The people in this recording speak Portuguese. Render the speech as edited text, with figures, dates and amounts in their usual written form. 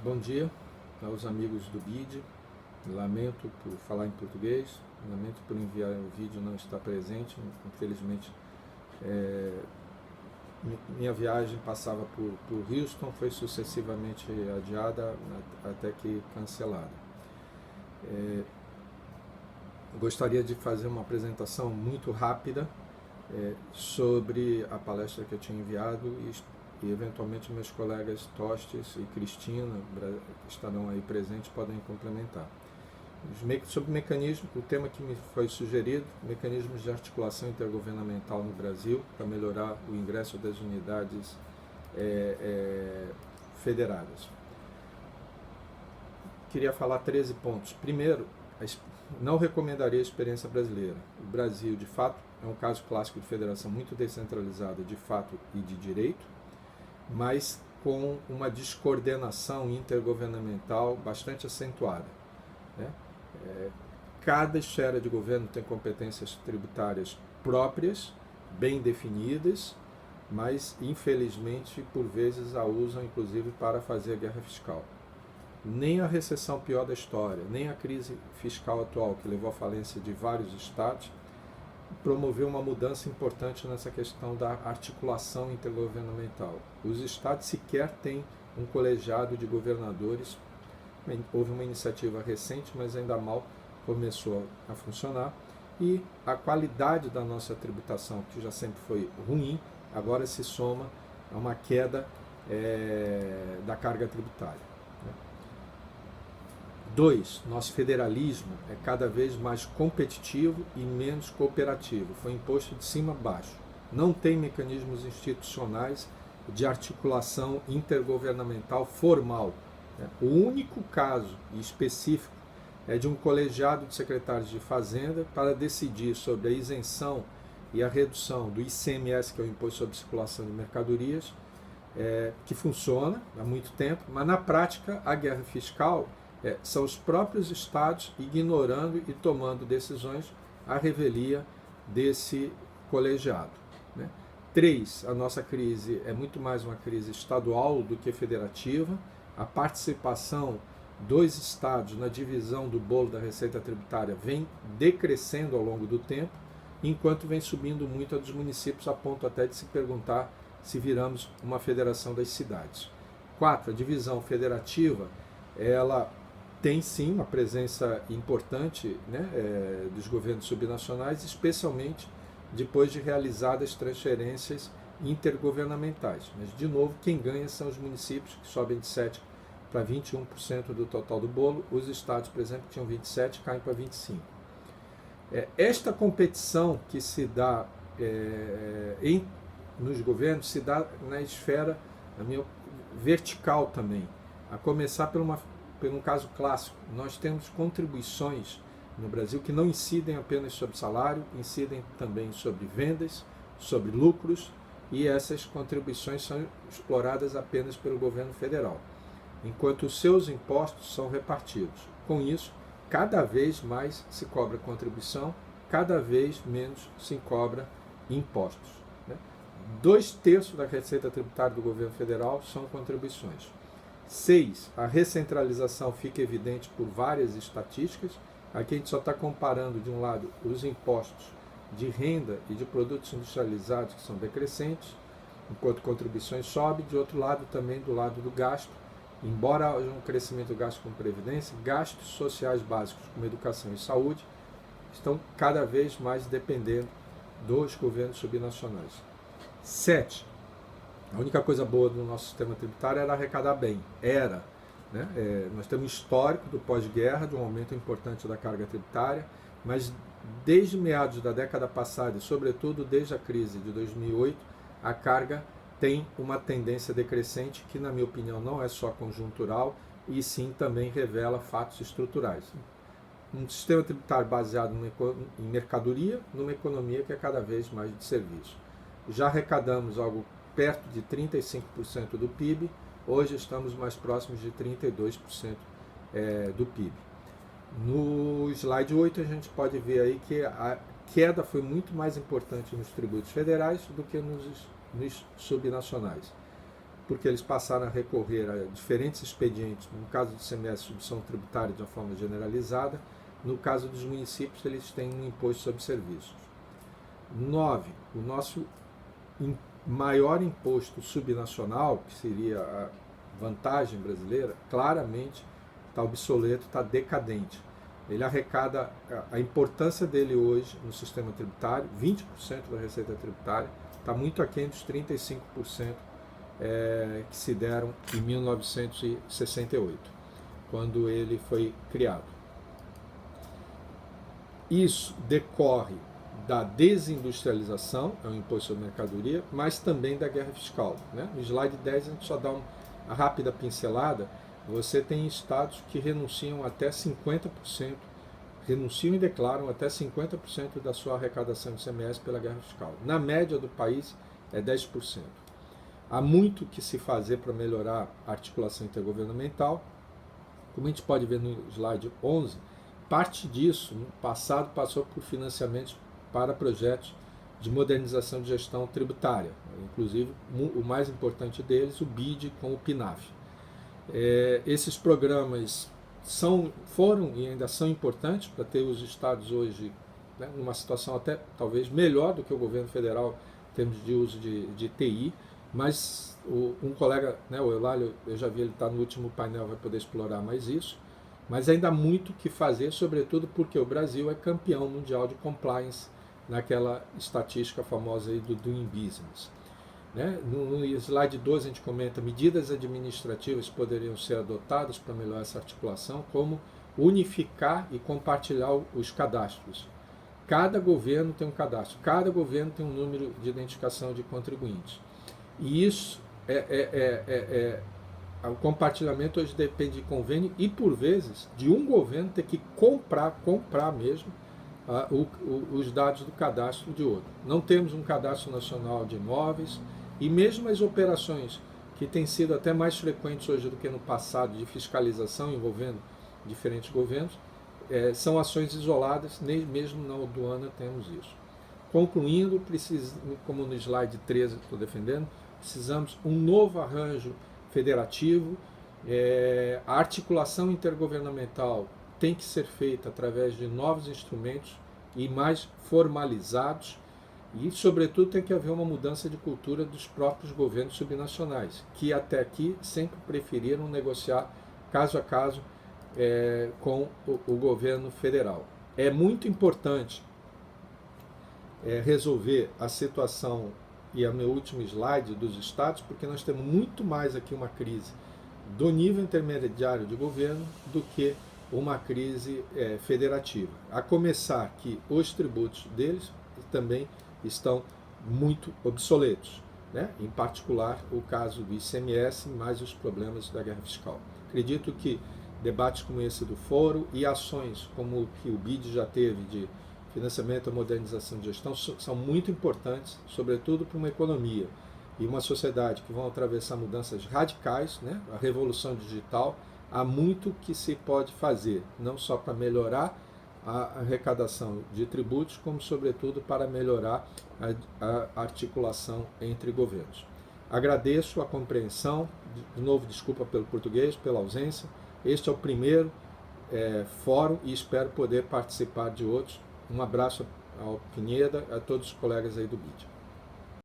Bom dia aos amigos do BID. Lamento por falar em português, lamento por enviar o vídeo não estar presente. Infelizmente, minha viagem passava por Houston, foi sucessivamente adiada até que cancelada. Gostaria de fazer uma apresentação muito rápida sobre a palestra que eu tinha enviado e eventualmente meus colegas Tostes e Cristina, que estarão aí presentes, podem complementar. Sobre mecanismos, o tema que me foi sugerido, mecanismos de articulação intergovernamental no Brasil para melhorar o ingresso das unidades federadas. Queria falar 13 pontos. Primeiro, não recomendaria a experiência brasileira. O Brasil, de fato, é um caso clássico de federação muito descentralizada, de fato e de direito, mas com uma descoordenação intergovernamental bastante acentuada, né? Cada esfera de governo tem competências tributárias próprias, bem definidas, mas infelizmente por vezes a usam inclusive para fazer guerra fiscal. Nem a recessão pior da história, nem a crise fiscal atual, que levou à falência de vários estados, promoveu uma mudança importante nessa questão da articulação intergovernamental. Os estados sequer têm um colegiado de governadores. Houve uma iniciativa recente, mas ainda mal começou a funcionar. E a qualidade da nossa tributação, que já sempre foi ruim, agora se soma a uma queda da carga tributária. 2. Nosso federalismo é cada vez mais competitivo e menos cooperativo. Foi imposto de cima a baixo. Não tem mecanismos institucionais de articulação intergovernamental formal. O único caso específico é de um colegiado de secretários de Fazenda para decidir sobre a isenção e a redução do ICMS, que é o Imposto sobre Circulação de Mercadorias, que funciona há muito tempo, mas na prática a guerra fiscal são os próprios estados ignorando e tomando decisões à revelia desse colegiado, né? 3. A nossa crise é muito mais uma crise estadual do que federativa. A participação dos estados na divisão do bolo da receita tributária vem decrescendo ao longo do tempo, enquanto vem subindo muito a dos municípios, a ponto até de se perguntar se viramos uma federação das cidades. 4. A divisão federativa, ela tem sim uma presença importante, né, dos governos subnacionais, especialmente depois de realizadas transferências intergovernamentais. Mas, de novo, quem ganha são os municípios, que sobem de 7% para 21% do total do bolo. Os estados, por exemplo, que tinham 27%, caem para 25%. Esta competição que se dá nos governos se dá na esfera vertical também, a começar por um caso clássico. Nós temos contribuições no Brasil que não incidem apenas sobre salário, incidem também sobre vendas, sobre lucros, e essas contribuições são exploradas apenas pelo governo federal, enquanto os seus impostos são repartidos. Com isso, cada vez mais se cobra contribuição, cada vez menos se cobra impostos, né? 2/3 da receita tributária do governo federal são contribuições. 6. A recentralização fica evidente por várias estatísticas. Aqui a gente só está comparando, de um lado, os impostos de renda e de produtos industrializados, que são decrescentes, enquanto contribuições sobem. De outro lado, também do lado do gasto, embora haja um crescimento do gasto com previdência, gastos sociais básicos como educação e saúde estão cada vez mais dependendo dos governos subnacionais. 7. A única coisa boa do nosso sistema tributário era arrecadar bem. Né? Nós temos um histórico do pós-guerra, de um aumento importante da carga tributária, mas desde meados da década passada, e sobretudo desde a crise de 2008, a carga tem uma tendência decrescente que, na minha opinião, não é só conjuntural, e sim também revela fatos estruturais. Um sistema tributário baseado em mercadoria, numa economia que é cada vez mais de serviço. Já arrecadamos algo perto de 35% do PIB, hoje estamos mais próximos de 32% do PIB. No slide 8 a gente pode ver aí que a queda foi muito mais importante nos tributos federais do que nos subnacionais. porque eles passaram a recorrer a diferentes expedientes, no caso do ICMS, submissão tributária de uma forma generalizada, no caso dos municípios, eles têm um imposto sobre serviços. 9. O nosso maior imposto subnacional, que seria a vantagem brasileira, claramente está obsoleto, está decadente. Ele arrecada, a importância dele hoje no sistema tributário, 20% da receita tributária, está muito aquém dos 35% que se deram em 1968, quando ele foi criado. Isso decorre da desindustrialização, é um imposto sobre mercadoria, mas também da guerra fiscal, né? No slide 10 a gente só dá uma rápida pincelada. Você tem estados que renunciam até 50%, renunciam e declaram até 50% da sua arrecadação de ICMS pela guerra fiscal. Na média do país é 10%. Há muito que se fazer para melhorar a articulação intergovernamental. Como a gente pode ver no slide 11, parte disso, no passado, passou por financiamentos para projetos de modernização de gestão tributária, inclusive o mais importante deles, o BID com o PNAF. Esses programas foram e ainda são importantes para ter os estados hoje, né, numa situação até talvez melhor do que o governo federal em termos de uso de TI, mas um colega, né, o Eulálio, eu já vi ele estar no último painel, vai poder explorar mais isso, mas ainda há muito o que fazer, sobretudo porque o Brasil é campeão mundial de compliance naquela estatística famosa aí do Doing Business. Né? No slide 12 a gente comenta medidas administrativas que poderiam ser adotadas para melhorar essa articulação, como unificar e compartilhar os cadastros. Cada governo tem um cadastro, cada governo tem um número de identificação de contribuintes. E isso o compartilhamento hoje depende de convênio e, por vezes, de um governo ter que comprar mesmo os dados do cadastro de outro. Não temos um cadastro nacional de imóveis e mesmo as operações que têm sido até mais frequentes hoje do que no passado de fiscalização envolvendo diferentes governos, são ações isoladas, nem mesmo na aduana temos isso. Concluindo, como no slide 13 que estou defendendo, precisamos um novo arranjo federativo, a articulação intergovernamental tem que ser feita através de novos instrumentos e mais formalizados e, sobretudo, tem que haver uma mudança de cultura dos próprios governos subnacionais, que até aqui sempre preferiram negociar caso a caso com o governo federal. É muito importante resolver a situação, e é o meu último slide, dos estados, porque nós temos muito mais aqui uma crise do nível intermediário de governo do que uma crise federativa. A começar que os tributos deles também estão muito obsoletos, né? Em particular o caso do ICMS, mais os problemas da guerra fiscal. Acredito que debates como esse do fórum e ações como o que o BID já teve de financiamento e modernização de gestão são muito importantes, sobretudo para uma economia e uma sociedade que vão atravessar mudanças radicais, né? A revolução digital. Há muito que se pode fazer, não só para melhorar a arrecadação de tributos, como, sobretudo, para melhorar a articulação entre governos. Agradeço a compreensão, de novo, desculpa pelo português, pela ausência. Este é o primeiro fórum e espero poder participar de outros. Um abraço ao Pineda, a todos os colegas aí do BID.